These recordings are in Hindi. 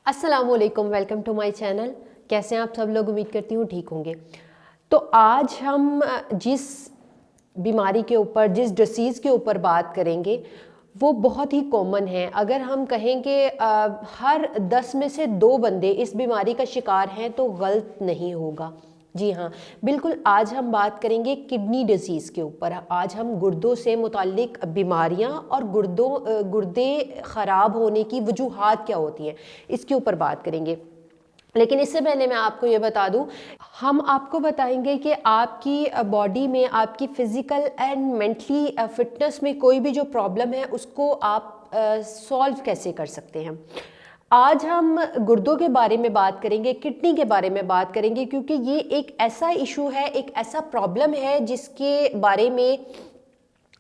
अस्सलामुअलैकुम, वेलकम टू माय चैनल। कैसे हैं आप सब लोग? उम्मीद करती हूँ ठीक होंगे। तो आज हम जिस बीमारी के ऊपर, जिस डिसीज़ के ऊपर बात करेंगे वो बहुत ही कॉमन है। अगर हम कहेंगे हर 10 में से 2 बंदे इस बीमारी का शिकार हैं तो गलत नहीं होगा। जी हाँ, बिल्कुल। आज हम बात करेंगे किडनी डिजीज़ के ऊपर। आज हम गुर्दों से मुताल्लिक बीमारियां और गुर्दे ख़राब होने की वजूहात क्या होती हैं, इसके ऊपर बात करेंगे। लेकिन इससे पहले मैं आपको ये बता दूं, हम आपको बताएंगे कि आपकी बॉडी में, आपकी फ़िज़िकल एंड मेंटली फिटनेस में कोई भी जो प्रॉब्लम है उसको आप सॉल्व कैसे कर सकते हैं। आज हम गुर्दों के बारे में बात करेंगे, किडनी के बारे में बात करेंगे, क्योंकि ये एक ऐसा इशू है, एक ऐसा प्रॉब्लम है जिसके बारे में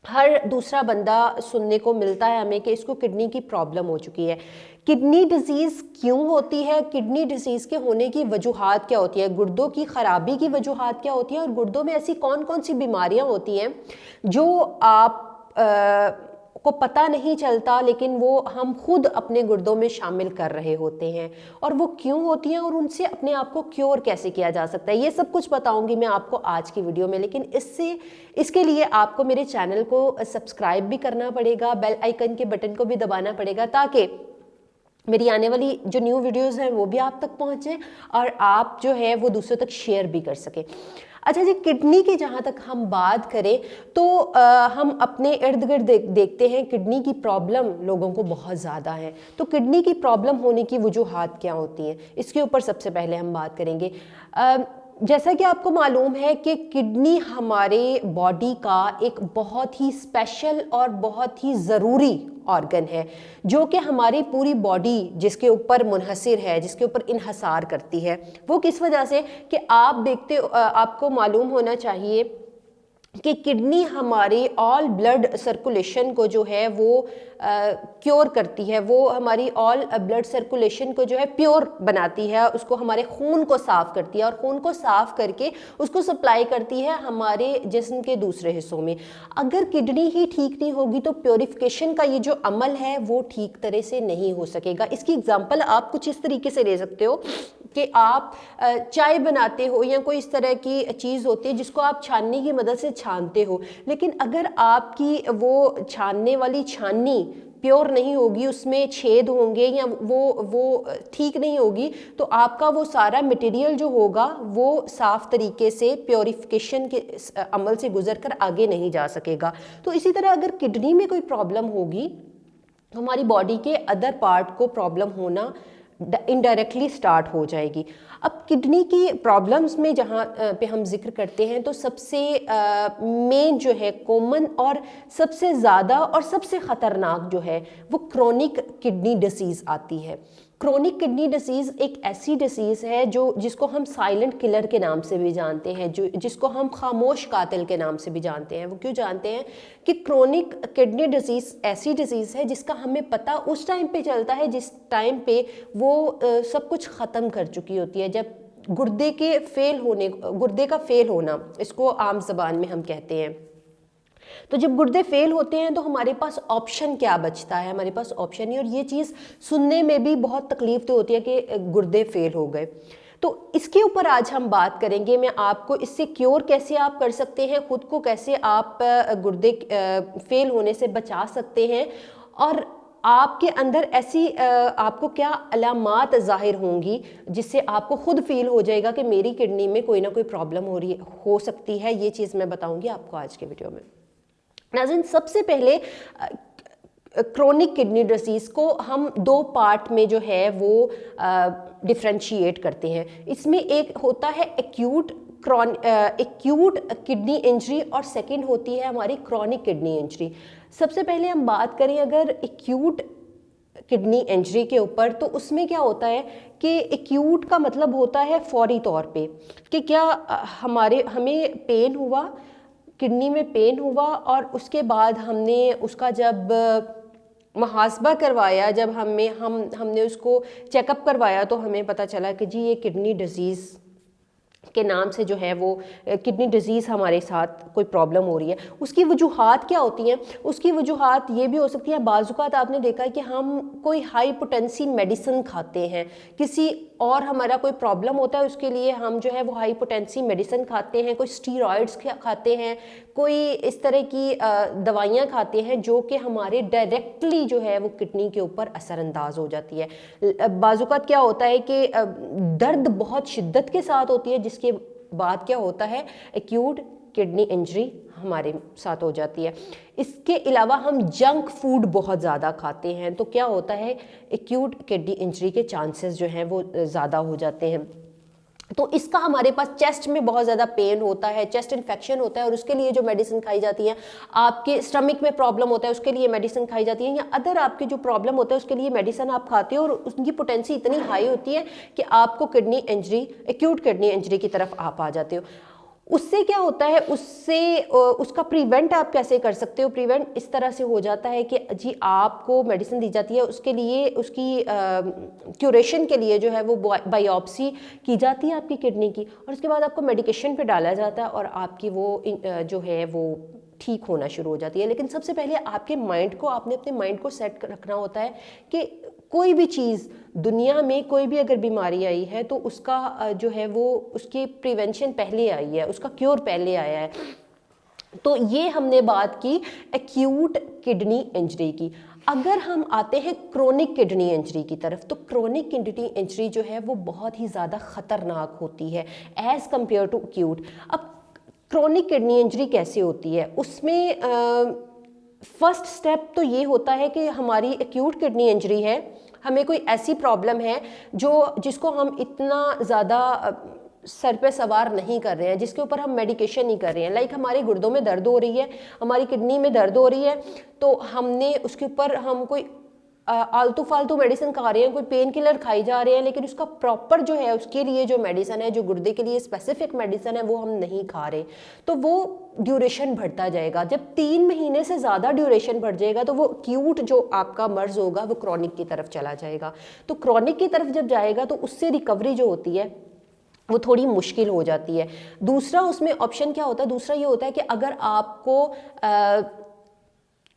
हर दूसरा बंदा सुनने को मिलता है हमें कि इसको किडनी की प्रॉब्लम हो चुकी है। किडनी डिजीज़ क्यों होती है, किडनी डिजीज़ के होने की वजूहात क्या होती है, गुर्दों की ख़राबी की वजूहात क्या होती है, और गुर्दों में ऐसी कौन कौन सी बीमारियां होती हैं जो आप को पता नहीं चलता, लेकिन वो हम खुद अपने गुर्दों में शामिल कर रहे होते हैं, और वो क्यों होती हैं और उनसे अपने आप को क्योर कैसे किया जा सकता है। ये सब कुछ बताऊंगी मैं आपको आज की वीडियो में। लेकिन इसके लिए आपको मेरे चैनल को सब्सक्राइब भी करना पड़ेगा, बेल आइकन के बटन को भी दबाना पड़ेगा, ताकि मेरी आने वाली जो न्यू वीडियोस हैं वो भी आप तक पहुँचें और आप जो है वो दूसरों तक शेयर भी कर सकें। अच्छा जी, किडनी की जहाँ तक हम बात करें तो हम अपने इर्द गिर्द देखते हैं किडनी की प्रॉब्लम लोगों को बहुत ज़्यादा है। तो किडनी की प्रॉब्लम होने की वजूहात क्या होती हैं, इसके ऊपर सबसे पहले हम बात करेंगे। जैसा कि आपको मालूम है कि किडनी हमारे बॉडी का एक बहुत ही स्पेशल और बहुत ही ज़रूरी ऑर्गन है, जो कि हमारी पूरी बॉडी जिसके ऊपर मुनहसिर है, जिसके ऊपर इन्हसार करती है। वो किस वजह से कि आप देखते, आपको मालूम होना चाहिए कि किडनी हमारी ऑल ब्लड सर्कुलेशन को जो है वो क्योर करती है, वो हमारी ऑल ब्लड सर्कुलेशन को जो है प्योर बनाती है, उसको हमारे खून को साफ़ करती है, और खून को साफ़ करके उसको सप्लाई करती है हमारे जिस्म के दूसरे हिस्सों में। अगर किडनी ही ठीक नहीं होगी तो प्योरिफिकेशन का ये जो अमल है वो ठीक तरह से नहीं हो सकेगा। इसकी एग्जांपल आप कुछ इस तरीके से ले सकते हो कि आप चाय बनाते हो या कोई इस तरह की चीज़ होती है जिसको आप छाननी की मदद से छानते हो, लेकिन अगर आपकी वो छानने वाली छाननी प्योर नहीं होगी, उसमें छेद होंगे या वो ठीक नहीं होगी, तो आपका वो सारा मटेरियल जो होगा वो साफ़ तरीके से प्योरिफिकेशन के अमल से गुजर कर आगे नहीं जा सकेगा। तो इसी तरह अगर किडनी में कोई प्रॉब्लम होगी, हमारी बॉडी के अदर पार्ट को प्रॉब्लम होना इनडायरेक्टली स्टार्ट हो जाएगी। अब किडनी की प्रॉब्लम्स में जहाँ पे हम जिक्र करते हैं तो सबसे मेन जो है, कॉमन और सबसे ज़्यादा और सबसे ख़तरनाक जो है वो क्रोनिक किडनी डिसीज़ आती है। क्रोनिक किडनी डिसीज़ एक ऐसी डिसीज़ है जिसको हम साइलेंट किलर के नाम से भी जानते हैं, जिसको हम खामोश कातिल के नाम से भी जानते हैं। वो क्यों जानते हैं कि क्रोनिक किडनी डिसीज़ ऐसी डिसीज़ है जिसका हमें पता उस टाइम पे चलता है जिस टाइम पे वो सब कुछ ख़त्म कर चुकी होती है, जब गुर्दे का फेल होना, इसको आम ज़बान में हम कहते हैं। तो जब गुर्दे फेल होते हैं तो हमारे पास ऑप्शन क्या बचता है? हमारे पास ऑप्शन ही, और ये चीज़ सुनने में भी बहुत तकलीफ तो होती है कि गुर्दे फेल हो गए। तो इसके ऊपर आज हम बात करेंगे। मैं आपको इससे क्योर कैसे आप कर सकते हैं, खुद को कैसे आप गुर्दे फेल होने से बचा सकते हैं, और आपके अंदर ऐसी आपको क्या अलामात ज़ाहिर होंगी जिससे आपको खुद फील हो जाएगा कि मेरी किडनी में कोई ना कोई प्रॉब्लम हो सकती है। ये चीज़ मैं बताऊंगी आपको आज के वीडियो में। नाज़रीन, सबसे पहले क्रोनिक किडनी डिसीज़ को हम 2 पार्ट में जो है वो डिफ्रेंशिएट करते हैं। इसमें एक होता है एक्यूट किडनी इंजरी, और सेकंड होती है हमारी क्रॉनिक किडनी इंजरी। सबसे पहले हम बात करें अगर एक्यूट किडनी इंजरी के ऊपर, तो उसमें क्या होता है कि एक्यूट का मतलब होता है फौरी तौर पे कि क्या हमें पेन हुआ, किडनी में पेन हुआ, और उसके बाद हमने उसका जब मुहासबा करवाया, जब हमने उसको चेकअप करवाया, तो हमें पता चला कि जी ये किडनी डिजीज़ के नाम से जो है वो किडनी डिजीज़ हमारे साथ कोई प्रॉब्लम हो रही है। उसकी वजूहात क्या होती हैं? उसकी वजूहात ये भी हो सकती है, बाज़-औक़ात आपने देखा है कि हम कोई हाई पोटेंसी मेडिसिन खाते हैं, किसी और हमारा कोई प्रॉब्लम होता है उसके लिए हम जो है वो हाई पोटेंसी मेडिसिन खाते हैं, कोई स्टीरॉइड्स खाते हैं, कोई इस तरह की दवाइयाँ खाते हैं जो कि हमारे डायरेक्टली जो है वो किडनी के ऊपर असरअंदाज हो जाती है। बाज़-औक़ात क्या होता है कि दर्द बहुत शिद्दत के साथ होती है, जिसके बाद क्या होता है, एक्यूट किडनी इंजरी हमारे साथ हो जाती है। इसके अलावा हम जंक फूड बहुत ज़्यादा खाते हैं, तो क्या होता है, एक्यूट किडनी इंजरी के चांसेस जो हैं वो ज़्यादा हो जाते हैं। तो इसका हमारे पास चेस्ट में बहुत ज़्यादा पेन होता है, चेस्ट इन्फेक्शन होता है, और उसके लिए जो मेडिसिन खाई जाती है, आपके स्टमक में प्रॉब्लम होता है उसके लिए मेडिसिन खाई जाती है, या अदर आपके जो प्रॉब्लम होता है उसके लिए मेडिसिन आप खाते हो और उनकी पोटेंसी इतनी हाई होती है कि आपको kidney injury, acute kidney injury की तरफ आप आ जाते हो। उससे क्या होता है, उससे उसका प्रिवेंट आप कैसे कर सकते हो? प्रिवेंट इस तरह से हो जाता है कि जी आपको मेडिसिन दी जाती है, उसके लिए उसकी क्यूरेशन के लिए जो है वो बायोप्सी की जाती है आपकी किडनी की, और उसके बाद आपको मेडिकेशन पे डाला जाता है और आपकी वो जो है वो ठीक होना शुरू हो जाती है। लेकिन सबसे पहले आपके माइंड को, आपने अपने माइंड को सेट रखना होता है कि कोई भी चीज़ दुनिया में, कोई भी अगर बीमारी आई है तो उसका जो है वो उसकी प्रिवेंशन पहले आई है, उसका क्योर पहले आया है। तो ये हमने बात की एक्यूट किडनी इंजरी की। अगर हम आते हैं क्रोनिक किडनी इंजरी की तरफ, तो क्रोनिक किडनी इंजरी जो है वो बहुत ही ज़्यादा ख़तरनाक होती है एज़ कम्पेयर टू एक्यूट। अब क्रोनिक किडनी इंजरी कैसे होती है? उसमें फर्स्ट स्टेप तो ये होता है कि हमारी एक्यूट किडनी इंजरी है, हमें कोई ऐसी प्रॉब्लम है जिसको हम इतना ज़्यादा सर पे सवार नहीं कर रहे हैं, जिसके ऊपर हम मेडिकेशन नहीं कर रहे हैं। लाइक हमारे गुर्दों में दर्द हो रही है, हमारी किडनी में दर्द हो रही है, तो हमने उसके ऊपर हम कोई आलतू फालतू मेडिसिन खा रहे हैं, कोई पेन किलर खाई जा रहे हैं, लेकिन उसका प्रॉपर जो है उसके लिए जो मेडिसिन है, जो गुर्दे के लिए स्पेसिफिक मेडिसिन है, वो हम नहीं खा रहे, तो वो ड्यूरेशन बढ़ता जाएगा। जब 3 महीने से ज़्यादा ड्यूरेशन बढ़ जाएगा तो वो एक्यूट जो आपका मर्ज होगा वो क्रॉनिक की तरफ चला जाएगा। तो क्रॉनिक की तरफ जब जाएगा तो उससे रिकवरी जो होती है वो थोड़ी मुश्किल हो जाती है। दूसरा उसमें ऑप्शन क्या होता है? दूसरा ये होता है कि अगर आपको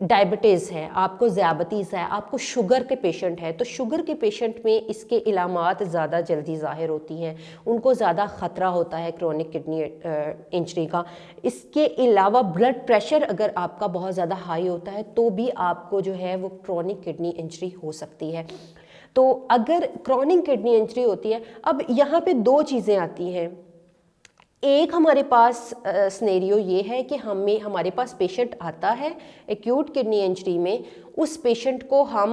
डायबिटीज़ है, आपको ज़ियाबतीस है, आपको शुगर के पेशेंट है, तो शुगर के पेशेंट में इसके इलामात ज़्यादा जल्दी ज़ाहिर होती हैं, उनको ज़्यादा ख़तरा होता है क्रोनिक किडनी इंजरी का। इसके अलावा ब्लड प्रेशर अगर आपका बहुत ज़्यादा हाई होता है तो भी आपको जो है वो क्रोनिक किडनी इंजरी हो सकती है। तो अगर क्रोनिक किडनी इंजरी होती है, अब यहाँ पे 2 चीज़ें आती हैं। एक हमारे पास सिनेरियो ये है कि हमारे पास पेशेंट आता है एक्यूट किडनी इंजरी में, उस पेशेंट को हम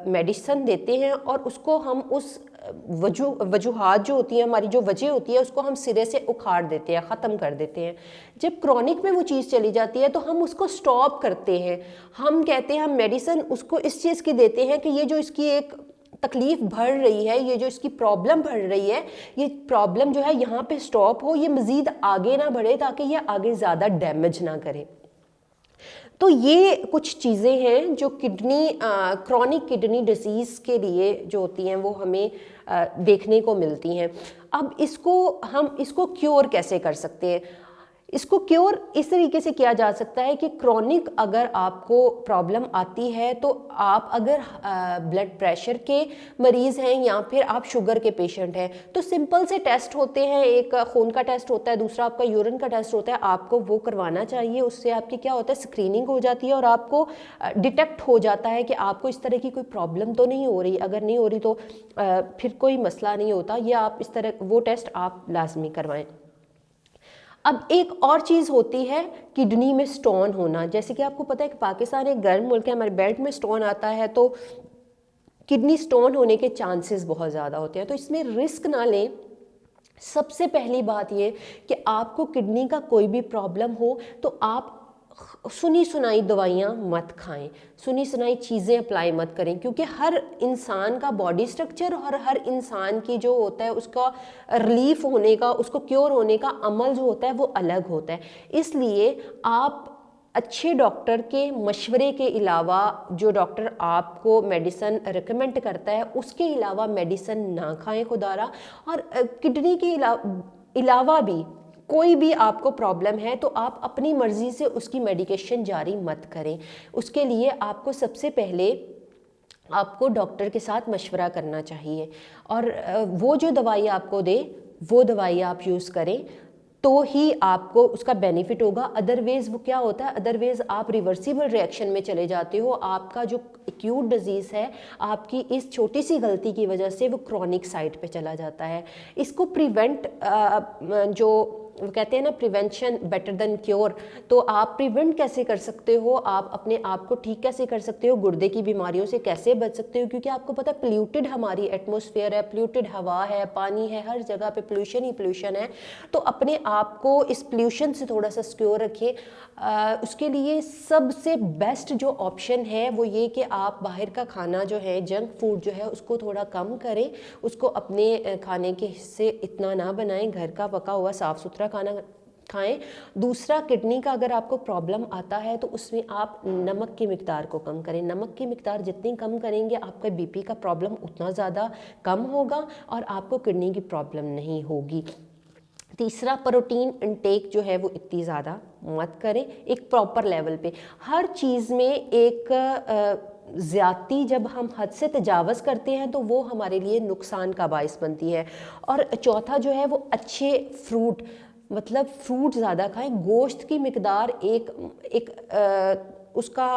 मेडिसिन देते हैं और उसको हम उस वजूहात जो होती हैं, हमारी जो वजह होती है, उसको हम सिरे से उखाड़ देते हैं, ख़त्म कर देते हैं। जब क्रॉनिक में वो चीज़ चली जाती है तो हम उसको स्टॉप करते हैं। हम कहते हैं, हम मेडिसिन उसको इस चीज़ की देते हैं कि ये जो इसकी एक तकलीफ़ बढ़ रही है, ये जो इसकी प्रॉब्लम बढ़ रही है, ये प्रॉब्लम जो है यहाँ पे स्टॉप हो, ये मज़ीद आगे ना बढ़े, ताकि ये आगे ज़्यादा डैमेज ना करे। तो ये कुछ चीज़ें हैं जो क्रॉनिक किडनी डिसीज़ के लिए जो होती हैं वो हमें देखने को मिलती हैं। अब हम इसको क्योर कैसे कर सकते हैं? इसको क्योर इस तरीके से किया जा सकता है कि क्रॉनिक अगर आपको प्रॉब्लम आती है, तो आप अगर ब्लड प्रेशर के मरीज़ हैं या फिर आप शुगर के पेशेंट हैं, तो सिंपल से टेस्ट होते हैं, एक खून का टेस्ट होता है, दूसरा आपका यूरिन का टेस्ट होता है, आपको वो करवाना चाहिए। उससे आपकी क्या होता है, स्क्रीनिंग हो जाती है और आपको डिटेक्ट हो जाता है कि आपको इस तरह की कोई प्रॉब्लम तो नहीं हो रही। अगर नहीं हो रही तो फिर कोई मसला नहीं होता, या आप इस तरह वो टेस्ट आप लाजमी करवाएं। अब एक और चीज़ होती है किडनी में स्टोन होना। जैसे कि आपको पता है कि पाकिस्तान एक गर्म मुल्क है, हमारे बेल्ट में स्टोन आता है तो किडनी स्टोन होने के चांसेस बहुत ज़्यादा होते हैं। तो इसमें रिस्क ना लें। सबसे पहली बात ये कि आपको किडनी का कोई भी प्रॉब्लम हो तो आप सुनी सुनाई दवाइयाँ मत खाएं, सुनी सुनाई चीज़ें अप्लाई मत करें, क्योंकि हर इंसान का बॉडी स्ट्रक्चर और हर इंसान की जो होता है उसका रिलीफ होने का, उसको क्योर होने का अमल जो होता है वो अलग होता है। इसलिए आप अच्छे डॉक्टर के मशवरे के अलावा, जो डॉक्टर आपको मेडिसिन रिकमेंड करता है उसके अलावा मेडिसिन ना खाएं खुदारा। और किडनी के अलावा भी कोई भी आपको प्रॉब्लम है तो आप अपनी मर्ज़ी से उसकी मेडिकेशन जारी मत करें। उसके लिए आपको सबसे पहले आपको डॉक्टर के साथ मशवरा करना चाहिए और वो जो दवाई आपको दे वो दवाई आप यूज़ करें तो ही आपको उसका बेनिफिट होगा। अदरवाइज़ वो क्या होता है, अदरवाइज़ आप रिवर्सिबल रिएक्शन में चले जाते हो। आपका जो एक्यूट डिजीज़ है आपकी इस छोटी सी गलती की वजह से वो क्रॉनिक साइड पे चला जाता है। इसको प्रिवेंट जो वो कहते हैं ना, प्रिवेंशन बेटर देन क्योर, तो आप प्रिवेंट कैसे कर सकते हो, आप अपने आप को ठीक कैसे कर सकते हो, गुर्दे की बीमारियों से कैसे बच सकते हो, क्योंकि आपको पता है पोल्यूटेड हमारी एटमॉस्फेयर है, पोल्यूटेड हवा है, पानी है, हर जगह पे पोल्यूशन ही पोल्यूशन है। तो अपने आप को इस पोल्यूशन से थोड़ा सा सिक्योर रखिए। उसके लिए सबसे बेस्ट जो ऑप्शन है वो ये कि आप बाहर का खाना जो है, जंक फूड जो है, उसको थोड़ा कम करें, उसको अपने खाने के हिस्से इतना ना बनाएं, घर का पका हुआ साफ़ सुथरा खाना खाएं। दूसरा, किडनी का अगर आपको प्रॉब्लम आता है तो उसमें आप नमक की मिकदार को कम करें। नमक की मिकदार जितनी कम करेंगे आपका बीपी का प्रॉब्लम उतना ज़्यादा कम होगा और आपको किडनी की प्रॉब्लम नहीं होगी। तीसरा, प्रोटीन इनटेक जो है वो इतनी ज़्यादा मत करें, एक प्रॉपर लेवल पे। हर चीज़ में एक ज़्यादती जब हम हद से तजावज़ करते हैं तो वो हमारे लिए नुकसान का बाइस बनती है। और चौथा जो है वो अच्छे फ्रूट, मतलब फ्रूट ज़्यादा खाएं। गोश्त की मिकदार उसका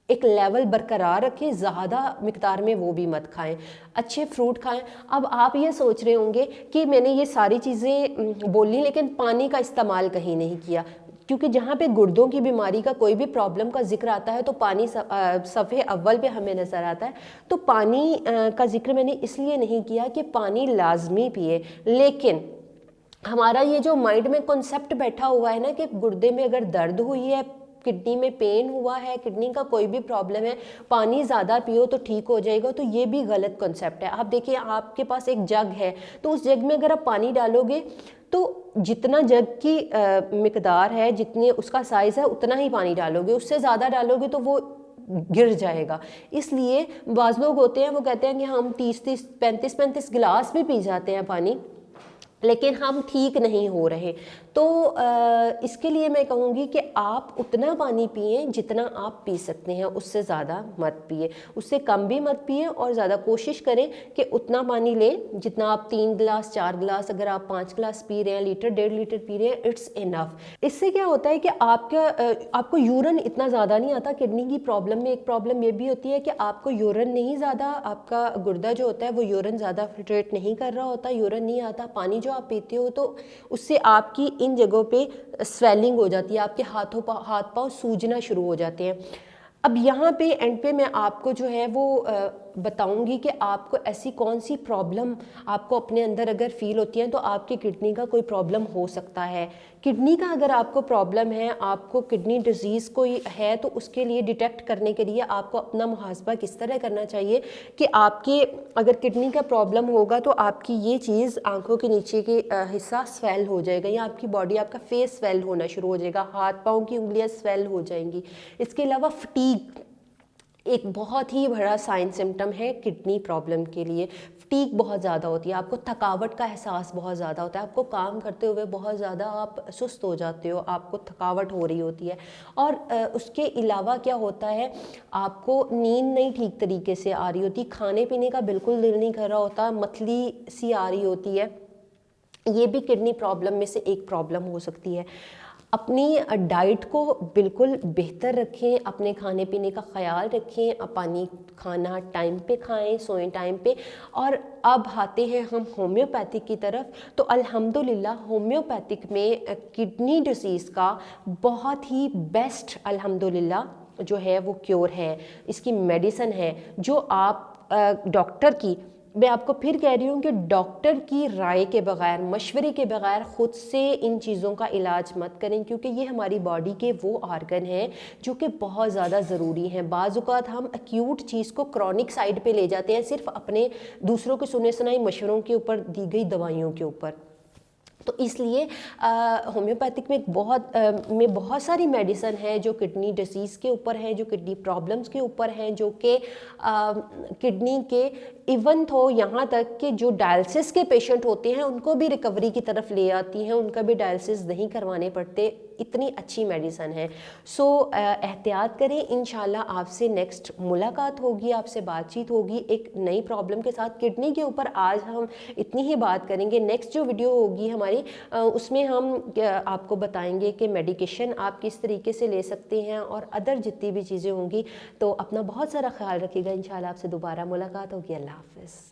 एक लेवल बरकरार रखें, ज़्यादा मिकदार में वो भी मत खाएं। अच्छे फ्रूट खाएं। अब आप ये सोच रहे होंगे कि मैंने ये सारी चीज़ें बोली लेकिन पानी का इस्तेमाल कहीं नहीं किया, क्योंकि जहाँ पे गुर्दों की बीमारी का कोई भी प्रॉब्लम का जिक्र आता है तो पानी सफ़े अव्वल पे हमें नज़र आता है। तो पानी का जिक्र मैंने इसलिए नहीं किया कि पानी लाजमी पिए, लेकिन हमारा ये जो माइंड में कॉन्सेप्ट बैठा हुआ है ना कि गुर्दे में अगर दर्द हुई है, किडनी में पेन हुआ है, किडनी का कोई भी प्रॉब्लम है, पानी ज़्यादा पियो तो ठीक हो जाएगा, तो ये भी गलत कॉन्सेप्ट है। आप देखिए, आपके पास एक जग है तो उस जग में अगर आप पानी डालोगे तो जितना जग की मिकदार है, जितनी उसका साइज़ है उतना ही पानी डालोगे, उससे ज़्यादा डालोगे तो वो गिर जाएगा। इसलिए बाज़ लोग होते हैं वो कहते हैं कि हम 30-30 35-35 गिलास भी पी जाते हैं पानी, लेकिन हम ठीक नहीं हो रहे। तो इसके लिए मैं कहूँगी कि आप उतना पानी पिएं जितना आप पी सकते हैं, उससे ज़्यादा मत पिए, उससे कम भी मत पिए, और ज़्यादा कोशिश करें कि उतना पानी लें जितना आप 3 गिलास 4 गिलास, अगर आप 5 गिलास पी रहे हैं, लीटर 1.5 लीटर पी रहे हैं, इट्स इनफ। इससे क्या होता है कि आपको यूरिन इतना ज़्यादा नहीं आता। किडनी की प्रॉब्लम में एक प्रॉब्लम ये भी होती है कि आपको यूरिन नहीं ज़्यादा, आपका गुर्दा जो होता है वो यूरिन ज़्यादा फिल्ट्रेट नहीं कर रहा होता, यूरिन नहीं आता। पानी जो आप पीते हो तो उससे आपकी इन जगहों पे स्वेलिंग हो जाती है, आपके हाथ पाँव सूजना शुरू हो जाते हैं। अब यहाँ पे एंड पे मैं आपको जो है वो बताऊंगी कि आपको ऐसी कौन सी प्रॉब्लम आपको अपने अंदर अगर फील होती है तो आपकी किडनी का कोई प्रॉब्लम हो सकता है। किडनी का अगर आपको प्रॉब्लम है, आपको किडनी डिजीज़ कोई है, तो उसके लिए डिटेक्ट करने के लिए आपको अपना मुहासबा किस तरह करना चाहिए कि आपके अगर किडनी का प्रॉब्लम होगा तो आपकी ये चीज़ आंखों के नीचे के हिस्सा स्वेल हो जाएगा, या आपकी बॉडी, आपका फेस स्वेल होना शुरू हो जाएगा, हाथ पाँव की उंगलियां स्वेल हो जाएंगी। इसके अलावा फटीग एक बहुत ही बड़ा साइन सिम्टम है किडनी प्रॉब्लम के लिए। फटीग बहुत ज़्यादा होती है, आपको थकावट का एहसास बहुत ज़्यादा होता है, आपको काम करते हुए बहुत ज़्यादा आप सुस्त हो जाते हो, आपको थकावट हो रही होती है। और उसके अलावा क्या होता है, आपको नींद नहीं ठीक तरीके से आ रही होती, खाने पीने का बिल्कुल दिल नहीं कर रहा होता, मतली सी आ रही होती है। ये भी किडनी प्रॉब्लम में से एक प्रॉब्लम हो सकती है। अपनी डाइट को बिल्कुल बेहतर रखें, अपने खाने पीने का ख्याल रखें, पानी खाना टाइम पे खाएं, सोएं टाइम पे। और अब आते हैं हम होम्योपैथिक की तरफ। तो अल्हम्दुलिल्लाह होम्योपैथिक में किडनी डिसीज़ का बहुत ही बेस्ट अल्हम्दुलिल्लाह जो है वो क्योर है, इसकी मेडिसिन है जो आप डॉक्टर की, मैं आपको फिर कह रही हूँ कि डॉक्टर की राय के बगैर, मशवरे के बगैर खुद से इन चीज़ों का इलाज मत करें, क्योंकि ये हमारी बॉडी के वो आर्गन हैं जो कि बहुत ज़्यादा ज़रूरी हैं। बाज़ औक़ात हम एक्यूट चीज़ को क्रॉनिक साइड पे ले जाते हैं सिर्फ अपने दूसरों के सुने सुनाई मशवरों के ऊपर, दी गई दवाइयों के ऊपर। तो इसलिए होम्योपैथिक में बहुत सारी मेडिसिन है जो किडनी डिसीज़ के ऊपर हैं, जो किडनी प्रॉब्लम्स के ऊपर हैं, जो कि किडनी के इवन तो यहाँ तक कि जो डायलिसिस के पेशेंट होते हैं उनको भी रिकवरी की तरफ ले आती हैं, उनका भी डायलिसिस नहीं करवाने पड़ते, इतनी अच्छी मेडिसन है। सो एहतियात करें। इंशाल्लाह आपसे नेक्स्ट मुलाकात होगी, आपसे बातचीत होगी एक नई प्रॉब्लम के साथ। किडनी के ऊपर आज हम इतनी ही बात करेंगे। नेक्स्ट जो वीडियो होगी हमारी उसमें हम आपको बताएंगे कि मेडिकेशन आप किस तरीके से ले सकते हैं और अदर जितनी भी चीज़ें होंगी। तो अपना बहुत सारा ख्याल रखिएगा। इंशाल्लाह आपसे दोबारा मुलाकात होगी। अल्लाह हाफ़िज़।